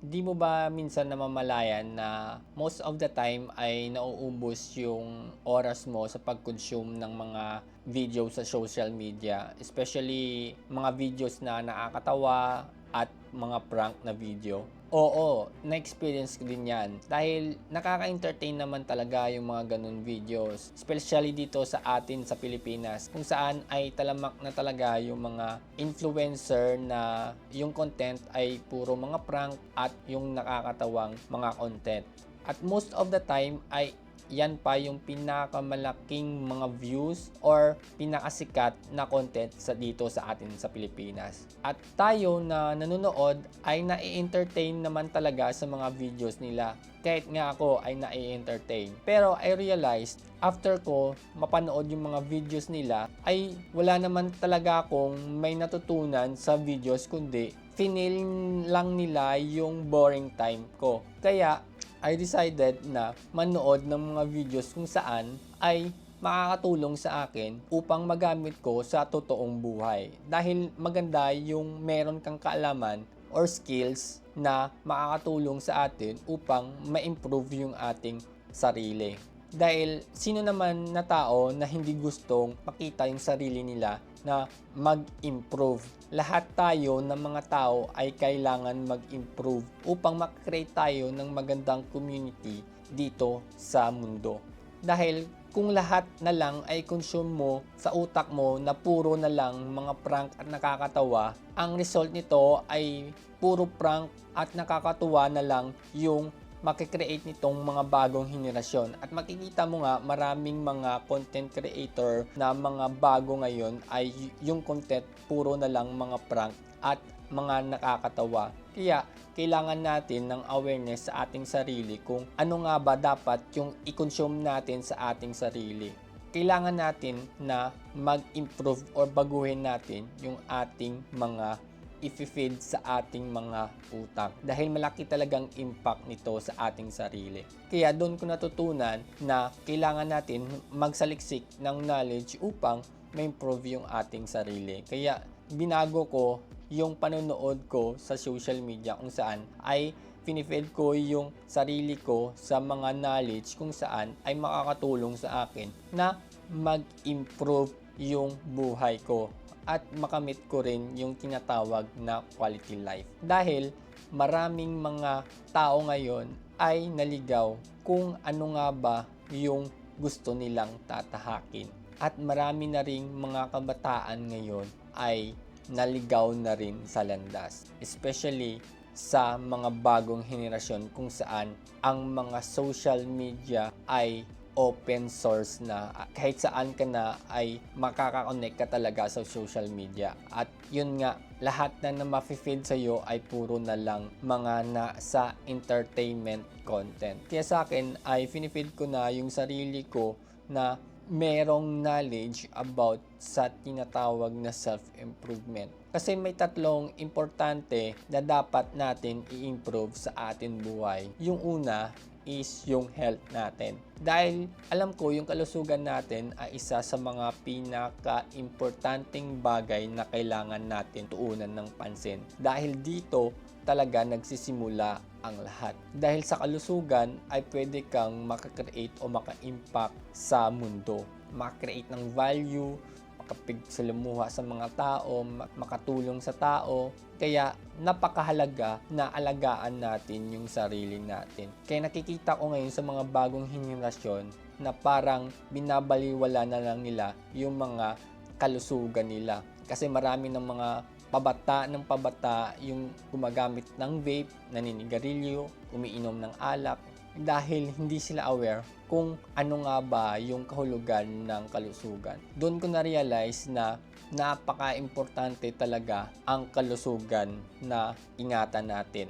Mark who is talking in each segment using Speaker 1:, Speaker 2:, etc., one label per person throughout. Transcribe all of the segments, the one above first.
Speaker 1: Di mo ba minsan namamalayan na most of the time ay nauubos yung oras mo sa pag-consume ng mga video sa social media, especially mga videos na nakakatawa at mga prank na video? Oo, na-experience ko din yan. Dahil nakaka-entertain naman talaga yung mga ganun videos. Especially dito sa atin sa Pilipinas, kung saan ay talamak na talaga yung mga influencer na yung content ay puro mga prank at yung nakakatawang mga content. At most of the time ay yan pa yung pinakamalaking mga views or pinakasikat na content dito sa atin sa Pilipinas. At tayo na nanonood ay nai-entertain naman talaga sa mga videos nila. Kahit nga ako ay nai-entertain. Pero I realized after ko mapanood yung mga videos nila ay wala naman talaga akong may natutunan sa videos, kundi finil lang nila yung boring time ko. Kaya I decided na manood ng mga videos kung saan ay makakatulong sa akin upang magamit ko sa totoong buhay. Dahil maganda yung meron kang kaalaman or skills na makakatulong sa atin upang ma-improve yung ating sarili. Dahil sino naman na tao na hindi gustong makita yung sarili nila na mag-improve. Lahat tayo ng mga tao ay kailangan mag-improve upang makreate tayo ng magandang community dito sa mundo. Dahil kung lahat na lang ay consume mo sa utak mo na puro na lang mga prank at nakakatawa, ang result nito ay puro prank at nakakatuwa na lang yung makikreate nitong mga bagong henerasyon. At makikita mo nga maraming mga content creator na mga bago ngayon ay yung content puro na lang mga prank at mga nakakatawa. Kaya kailangan natin ng awareness sa ating sarili kung ano nga ba dapat yung i-consume natin sa ating sarili. Kailangan natin na mag-improve or baguhin natin yung ating mga i-feed sa ating mga utak dahil malaki talagang impact nito sa ating sarili. Kaya doon ko natutunan na kailangan natin magsaliksik ng knowledge upang ma-improve yung ating sarili. Kaya binago ko yung panonood ko sa social media kung saan ay pinifeed ko yung sarili ko sa mga knowledge kung saan ay makakatulong sa akin na mag-improve yung buhay ko at makamit ko rin yung tinatawag na quality life. Dahil maraming mga tao ngayon ay naligaw kung ano nga ba yung gusto nilang tatahakin. At marami na ring mga kabataan ngayon ay naligaw na rin sa landas. Especially sa mga bagong henerasyon kung saan ang mga social media ay open source na kahit saan ka na ay makaka-connect ka talaga sa social media. At yun nga, lahat na ma-feed sa'yo ay puro na lang mga nasa entertainment content. Kaya sa akin ay finifeed ko na yung sarili ko na merong knowledge about sa tinatawag na self-improvement. Kasi may tatlong importante na dapat natin i-improve sa ating buhay. Yung una is yung health natin. Dahil alam ko yung kalusugan natin ay isa sa mga pinaka-importanting bagay na kailangan natin tuunan ng pansin. Dahil dito talaga nagsisimula ang lahat. Dahil sa kalusugan ay pwede kang makakreate o maka-impact sa mundo. Makakreate ng value, makapigsalamuha sa mga tao, makatulong sa tao. Kaya napakahalaga na alagaan natin yung sarili natin. Kaya nakikita ko ngayon sa mga bagong henerasyon na parang binabaliwala na lang nila yung mga kalusugan nila. Kasi marami ng mga pabata yung gumagamit ng vape, naninigarilyo, umiinom ng alak dahil hindi sila aware kung ano nga ba yung kahulugan ng kalusugan. Doon ko na-realize na napaka-importante talaga ang kalusugan na ingatan natin.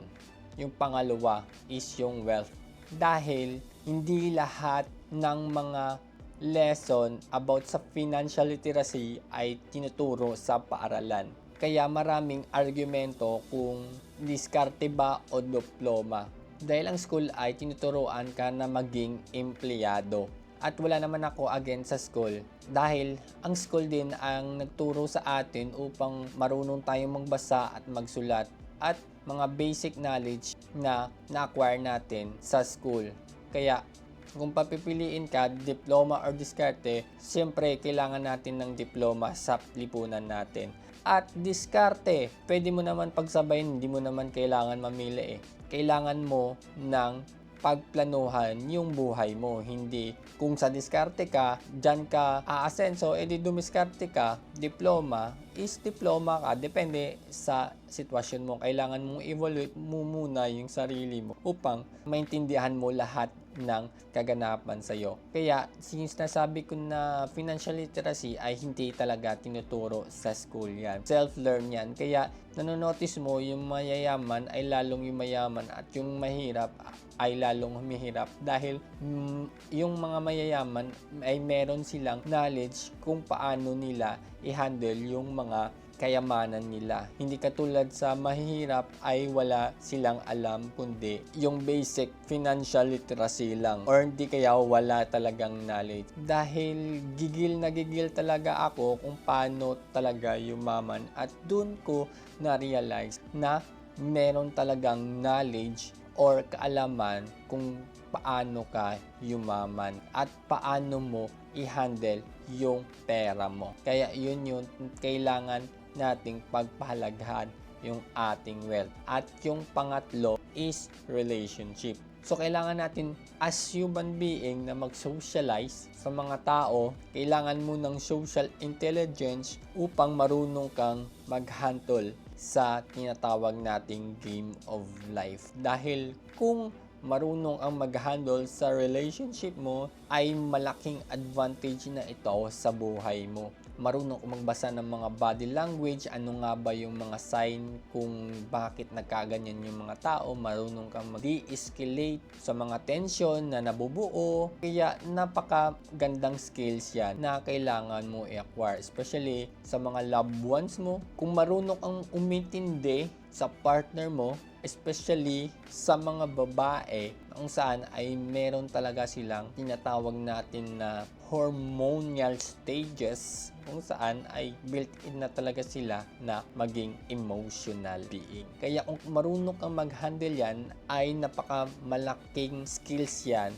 Speaker 1: Yung pangalawa is yung wealth. Dahil hindi lahat ng mga lesson about sa financial literacy ay tinuturo sa paaralan. Kaya maraming argumento kung diskarte ba o diploma. Dahil ang school ay tinuturuan ka na maging empleyado. At wala naman ako against sa school. Dahil ang school din ang nagturo sa atin upang marunong tayong magbasa at magsulat. At mga basic knowledge na na-acquire natin sa school. Kaya kung papipiliin ka, diploma or diskarte, siyempre kailangan natin ng diploma sa lipunan natin. At diskarte, pwede mo naman pagsabayin, hindi mo naman kailangan mamili eh. Kailangan mo ng pagplanuhan yung buhay mo. Hindi kung sa diskarte ka, dyan ka aasenso, edi dumiskarte ka, diploma is diploma ka. Depende sa sitwasyon mo. Kailangan mong evaluate mo muna yung sarili mo upang maintindihan mo lahat ng kaganapan sa'yo. Kaya, since nasabi ko na financial literacy ay hindi talaga tinuturo sa school yan. Self-learn yan. Kaya, nanonotice mo yung mayayaman ay lalong yumayaman at yung mahirap ay lalong humihirap dahil yung mga mayayaman ay meron silang knowledge kung paano nila i-handle yung mga kayamanan nila. Hindi katulad sa mahihirap ay wala silang alam kundi yung basic financial literacy lang or hindi kaya wala talagang knowledge. Dahil gigil na gigil talaga ako kung paano talaga yumaman at dun ko na-realize na meron talagang knowledge or kaalaman kung paano ka yumaman at paano mo i-handle yung pera mo. Kaya yun yung kailangan nating pagpahalagahan yung ating wealth. At yung pangatlo is relationship. So, kailangan natin as human being na mag-socialize sa mga tao. Kailangan mo ng social intelligence upang marunong kang mag-handle sa tinatawag nating game of life. Dahil kung marunong ang mag-handle sa relationship mo, ay malaking advantage na ito sa buhay mo. Marunong kang magbasa ng mga body language, ano nga ba yung mga sign kung bakit nagkaganyan yung mga tao, marunong kang mag-de-escalate sa mga tension na nabubuo. Kaya napakagandang skills yan na kailangan mo i-acquire, especially sa mga loved ones mo. Kung marunong kang umintindi sa partner mo, especially sa mga babae kung saan ay meron talaga silang tinatawag natin na hormonal stages kung saan ay built-in na talaga sila na maging emotional being. Kaya kung marunong kang mag-handle yan, ay napakamalaking skills yan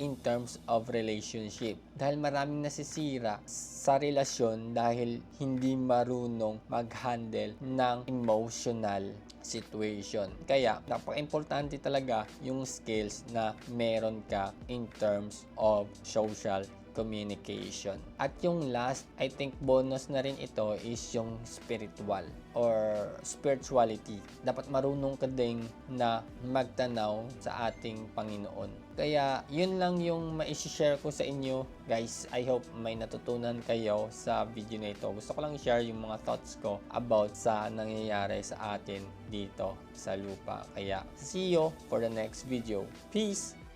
Speaker 1: in terms of relationship. Dahil maraming nasisira sa relasyon dahil hindi marunong mag-handle ng emotional situation. Kaya, napaka-importante talaga yung skills na meron ka in terms of social communication. At yung last, I think bonus na rin ito is yung spiritual or spirituality. Dapat marunong ka ding na magtanaw sa ating Panginoon. Kaya, yun lang yung ma-share ko sa inyo. Guys, I hope may natutunan kayo sa video na ito. Gusto ko lang share yung mga thoughts ko about sa nangyayari sa atin dito sa lupa. Kaya, see you for the next video. Peace!